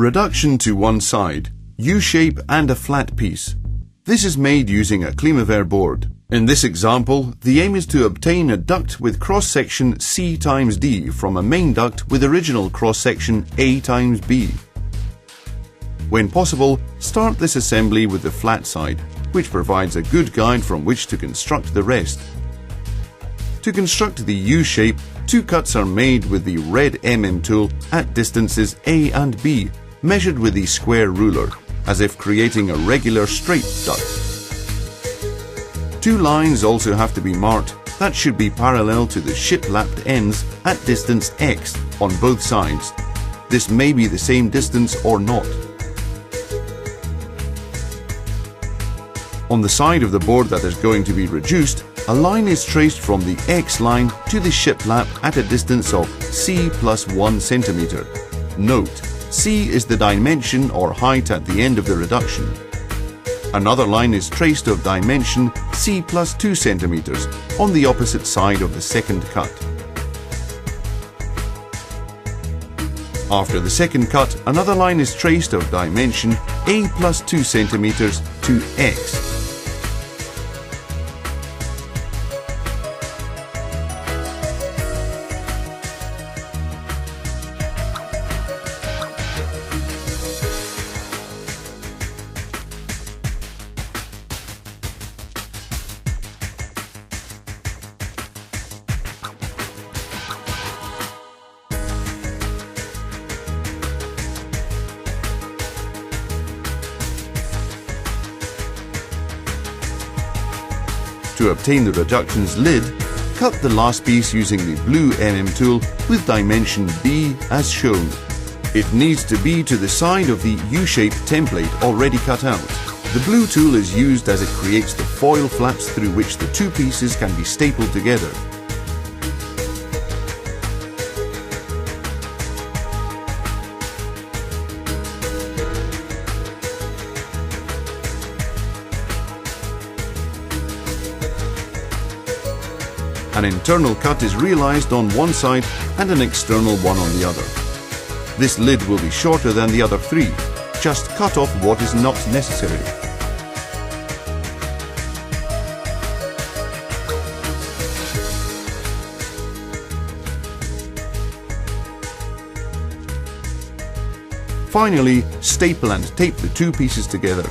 Reduction to one side, U-shape and a flat piece. This is made using a CLIMAVER board. In this example, the aim is to obtain a duct with cross-section C times D from a main duct with original cross-section A times B. When possible, start this assembly with the flat side, which provides a good guide from which to construct the rest. To construct the U-shape, 2 cuts are made with the red tool at distances A and B, measured with the square ruler, as if creating a regular straight duct. 2 lines also have to be marked that should be parallel to the ship-lapped ends at distance X on both sides. This may be the same distance or not. On the side of the board that is going to be reduced, a line is traced from the X line to the shiplap at a distance of C plus 1 centimeter. Note, C is the dimension or height at the end of the reduction. Another line is traced of dimension C plus 2 centimeters on the opposite side of the second cut. After the second cut, another line is traced of dimension A plus 2 centimeters to X. To obtain the reduction's lid, cut the last piece using the blue tool with dimension B as shown. It needs to be to the side of the U-shaped template already cut out. The blue tool is used as it creates the foil flaps through which the 2 pieces can be stapled together. An internal cut is realized on one side and an external one on the other. This lid will be shorter than the other 3. Just cut off what is not necessary. Finally, staple and tape the 2 pieces together.